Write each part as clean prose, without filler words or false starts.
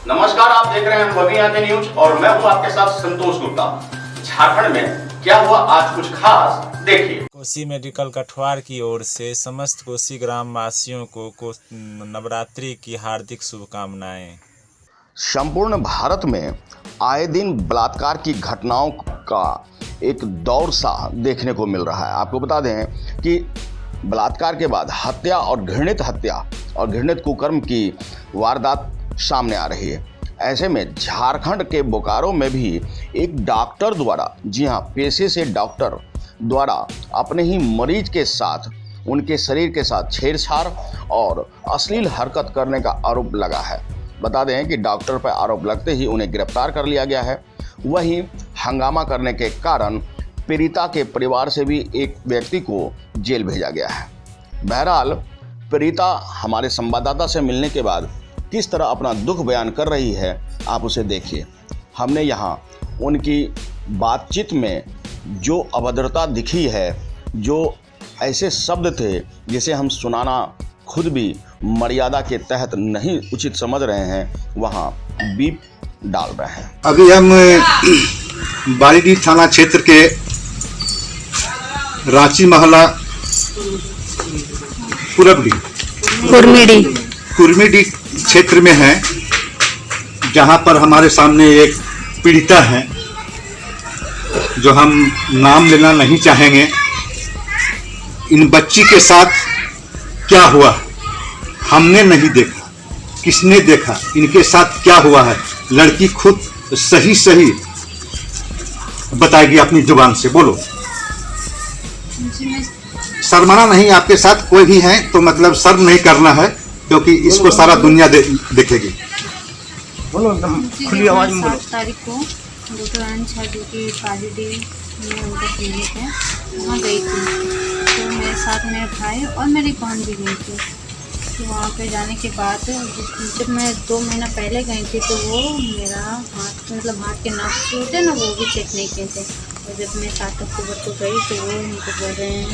नमस्कार, आप देख रहे हैं बगी आंखें न्यूज और मैं हूं आपके साथ संतोष गुप्ता। झारखंड में क्या हुआ आज कुछ खास, देखिए। कोसी मेडिकल कठवार की ओर से समस्त कोसी ग्राम वासियों को नवरात्रि की हार्दिक शुभकामनाएं। संपूर्ण भारत में आए दिन बलात्कार की घटनाओं का एक दौर सा देखने को मिल रहा है। आपको बता दें कि बलात्कार के बाद हत्या और घृणित कुकर्म की वारदात सामने आ रही है। ऐसे में झारखंड के बोकारो में भी एक डॉक्टर द्वारा, जी हाँ, पेशे से डॉक्टर द्वारा अपने ही मरीज के साथ, उनके शरीर के साथ छेड़छाड़ और अश्लील हरकत करने का आरोप लगा है। बता दें कि डॉक्टर पर आरोप लगते ही उन्हें गिरफ्तार कर लिया गया है। वहीं हंगामा करने के कारण पीड़िता के परिवार से भी एक व्यक्ति को जेल भेजा गया है। बहरहाल पीड़िता हमारे संवाददाता से मिलने के बाद किस तरह अपना दुख बयान कर रही है, आप उसे देखिए। हमने यहाँ उनकी बातचीत में जो अभद्रता दिखी है, जो ऐसे शब्द थे जिसे हम सुनाना खुद भी मर्यादा के तहत नहीं उचित समझ रहे हैं, वहाँ बीप डाल रहे हैं। अभी हम बारीडीह थाना क्षेत्र के रांची महला कुर्मीडी क्षेत्र में है, जहां पर हमारे सामने एक पीड़िता है जो हम नाम लेना नहीं चाहेंगे। इन बच्ची के साथ क्या हुआ हमने नहीं देखा, किसने देखा, इनके साथ क्या हुआ है, लड़की खुद सही बताएगी अपनी जुबान से। बोलो। शर्माना नहीं, आपके साथ कोई भी है तो मतलब शर्म नहीं करना है, क्योंकि इसको सारा दुनिया देखेगी। बोलो एकदम खुली आवाज में बोलो। 7 तारीख को डॉक्टर अंश जो कि बारीडीह में उनका क्लिनिक है, वहाँ गई थी। तो मेरे साथ मेरे भाई और मेरी बहन भी गई थी। तो वहाँ पे जाने के बाद जब मैं 2 महीना पहले गई थी तो वो मेरा हाथ, मतलब हाथ के नस होते ना, वो भी चेक नहीं किए थे। और जब मैं 7 अक्टूबर को गई तो वो उनको बोल रहे हैं,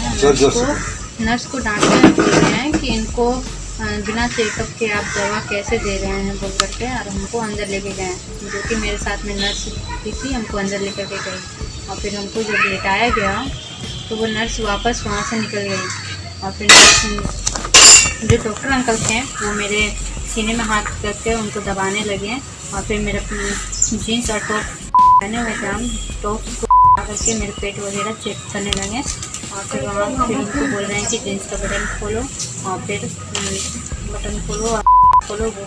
नर्स को डांट कर बोल रहे हैं कि इनको बिना चेकअप के आप दवा कैसे दे रहे हैं बोल करके, और हमको अंदर लेके गए। जो कि मेरे साथ में नर्स भी थी, हमको अंदर लेकर के गई। और फिर हमको जब लेटाया गया तो वो नर्स वापस वहाँ से निकल गई। और फिर जो डॉक्टर अंकल थे वो मेरे सीने में हाथ करके उनको दबाने लगे। और फिर मेरे जीन्स और टॉप पहने हुए थे, हम टॉप को करके मेरे पेट वगैरह चेक करने लगे। और फिर वहाँ फिर उनको बोल रहे हैं कि जीन्स का बटन खोलो, और फिर बटन खोलो वो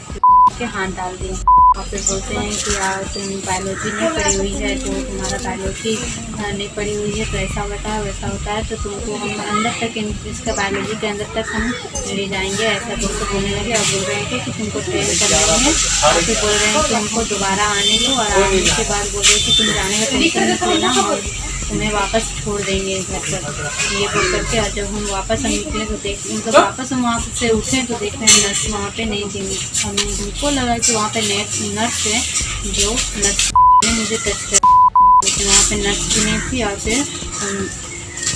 के हाथ डाल दिए। और फिर बोलते हैं कि यार तुम बायोलॉजी नहीं पढ़ी हुई है, तो तुम्हारा बायोलॉजी नहीं पढ़ी हुई है तो ऐसा होता है वैसा होता है, तो तुमको हम अंदर तक इसका बायोलॉजी के अंदर तक हम ले जाएंगे, ऐसा बोलने लगे। और बोल रहे हैं कि तुमको ट्रेन करना है। और फिर बोल रहे हैं कि हमको दोबारा आने दो, और आने के बाद बोल रहे हैं कि तुम जाने का टेंशन मत लेना और तुम्हें वापस छोड़ देंगे घर पर, ये बोल करके। और जब हम वापस निकले तो मतलब वापस हम वहाँ से उठे तो देख रहे हैं नर्स वहाँ पे नहीं थी। हमको लगा कि वहाँ पे नर्स है, जो नर्स ने मुझे टच कर, लेकिन वहाँ पे नर्स भी नहीं थी। और फिर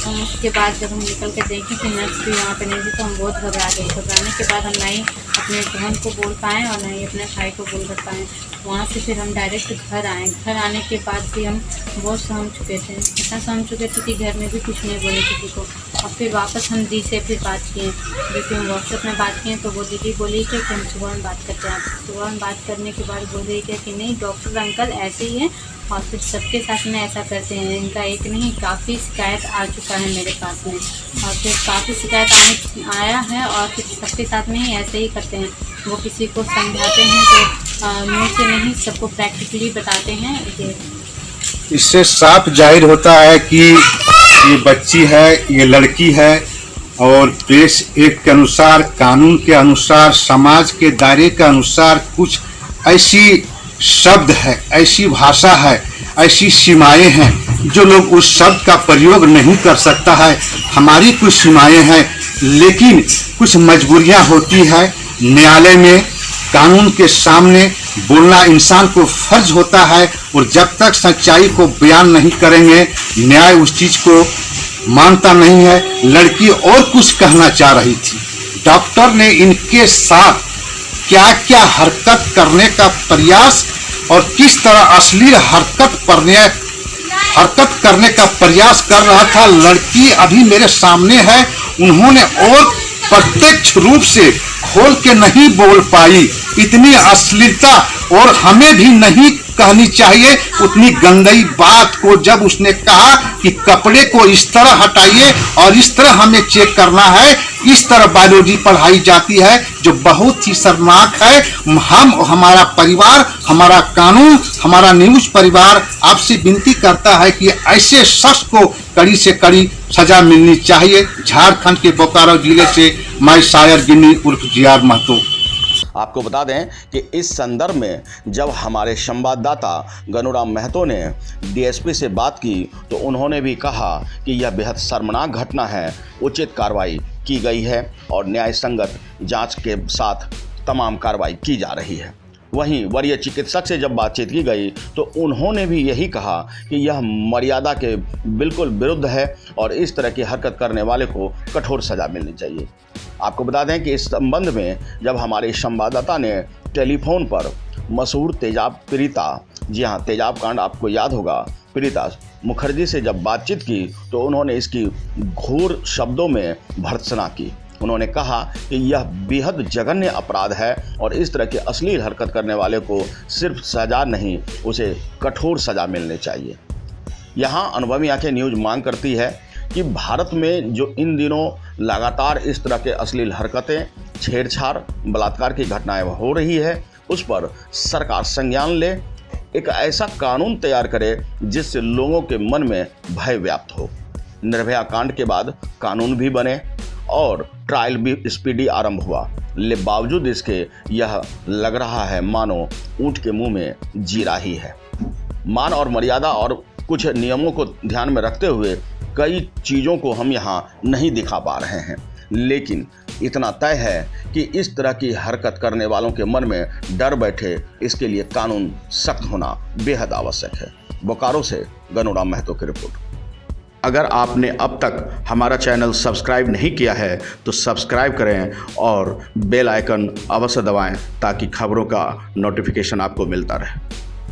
उसके बाद जब हम निकल कर देखें कि नर्स भी वहाँ पे नहीं थी तो हम बहुत घबरा गए। घबराने के बाद हम ना ही अपने बहन को बोल पाएँ और ना ही अपने भाई को बोल कर पाएँ। वहाँ से फिर हम डायरेक्ट घर आए। घर आने के बाद भी हम बहुत सहम चुके थे, इतना सहम चुके थे कि घर में भी कुछ नहीं बोले किसी को। और फिर वापस हम दी से फिर बात किए, जैसे हम व्हाट्सएप में बात किए तो वो दीदी बोली कि हम सुबह में बात करते हैं। सुबह में बात करने के बाद बोल रही कि नहीं, डॉक्टर अंकल ऐसे ही हैं और फिर सबके साथ में ऐसा करते हैं। इनका एक नहीं, काफ़ी शिकायत आ चुका है मेरे पास में, और फिर काफ़ी शिकायत आया है और फिर सबके साथ में ही ऐसे ही करते हैं। वो किसी को समझाते हैं तो मुँह से नहीं, सबको प्रैक्टिकली बताते हैं। इससे साफ जाहिर होता है कि ये बच्ची है, ये लड़की है, और प्रेस एक्ट के अनुसार, कानून के अनुसार, समाज के दायरे के अनुसार कुछ ऐसी शब्द है, ऐसी भाषा है, ऐसी सीमाएं हैं जो लोग उस शब्द का प्रयोग नहीं कर सकता है। हमारी कुछ सीमाएं हैं, लेकिन कुछ मजबूरियां होती है। न्यायालय में, कानून के सामने बोलना इंसान को फर्ज होता है, और जब तक सच्चाई को बयान नहीं करेंगे, न्याय उस चीज को मानता नहीं है। लड़की और कुछ कहना चाह रही थी, डॉक्टर ने इनके साथ क्या क्या हरकत करने का प्रयास और किस तरह अश्लील हरकत करने का प्रयास कर रहा था। लड़की अभी मेरे सामने है, उन्होंने और प्रत्यक्ष रूप से खोल के नहीं बोल पाई। इतनी अश्लीलता और हमें भी नहीं कहनी चाहिए उतनी गंदी बात को। जब उसने कहा कि कपड़े को इस तरह हटाइए और इस तरह हमें चेक करना है, इस तरह बायोलॉजी पढ़ाई जाती है, जो बहुत ही शर्मनाक है। हमारा परिवार, हमारा कानून, हमारा न्यूज परिवार आपसे विनती करता है कि ऐसे शख्स को कड़ी से कड़ी सजा मिलनी चाहिए। झारखंड के बोकारो जिले से मैं शायर गिन्नी उर्फ जियार महतो। आपको बता दें कि इस संदर्भ में जब हमारे संवाददाता गनुराम महतो ने डीएसपी से बात की तो उन्होंने भी कहा कि यह बेहद शर्मनाक घटना है, उचित कार्रवाई की गई है और न्याय संगत जांच के साथ तमाम कार्रवाई की जा रही है। वहीं वरीय चिकित्सक से जब बातचीत की गई तो उन्होंने भी यही कहा कि यह मर्यादा के बिल्कुल विरुद्ध है और इस तरह की हरकत करने वाले को कठोर सजा मिलनी चाहिए। आपको बता दें कि इस संबंध में जब हमारे संवाददाता ने टेलीफोन पर मशहूर तेजाब पीड़िता, जी हाँ तेजाब कांड आपको याद होगा, पीड़िता मुखर्जी से जब बातचीत की तो उन्होंने इसकी घोर शब्दों में भर्त्सना की। उन्होंने कहा कि यह बेहद जघन्य अपराध है और इस तरह की अश्लील हरकत करने वाले को सिर्फ सजा नहीं, उसे कठोर सजा मिलनी चाहिए। यहाँ अनुभवी आंखें न्यूज मांग करती है कि भारत में जो इन दिनों लगातार इस तरह के अश्लील हरकतें, छेड़छाड़, बलात्कार की घटनाएं हो रही है, उस पर सरकार संज्ञान ले, एक ऐसा कानून तैयार करे जिससे लोगों के मन में भय व्याप्त हो। निर्भया कांड के बाद कानून भी बने और ट्रायल भी स्पीडी आरंभ हुआ, लेकिन बावजूद इसके यह लग रहा है मानो ऊंट के मुंह में जीरा ही है। मान और मर्यादा और कुछ नियमों को ध्यान में रखते हुए कई चीज़ों को हम यहाँ नहीं दिखा पा रहे हैं, लेकिन इतना तय है कि इस तरह की हरकत करने वालों के मन में डर बैठे, इसके लिए कानून सख्त होना बेहद आवश्यक है। बोकारो से गनुराम महतो की रिपोर्ट। अगर आपने अब तक हमारा चैनल सब्सक्राइब नहीं किया है तो सब्सक्राइब करें और बेल आइकन अवश्य दबाएं ताकि खबरों का नोटिफिकेशन आपको मिलता रहे।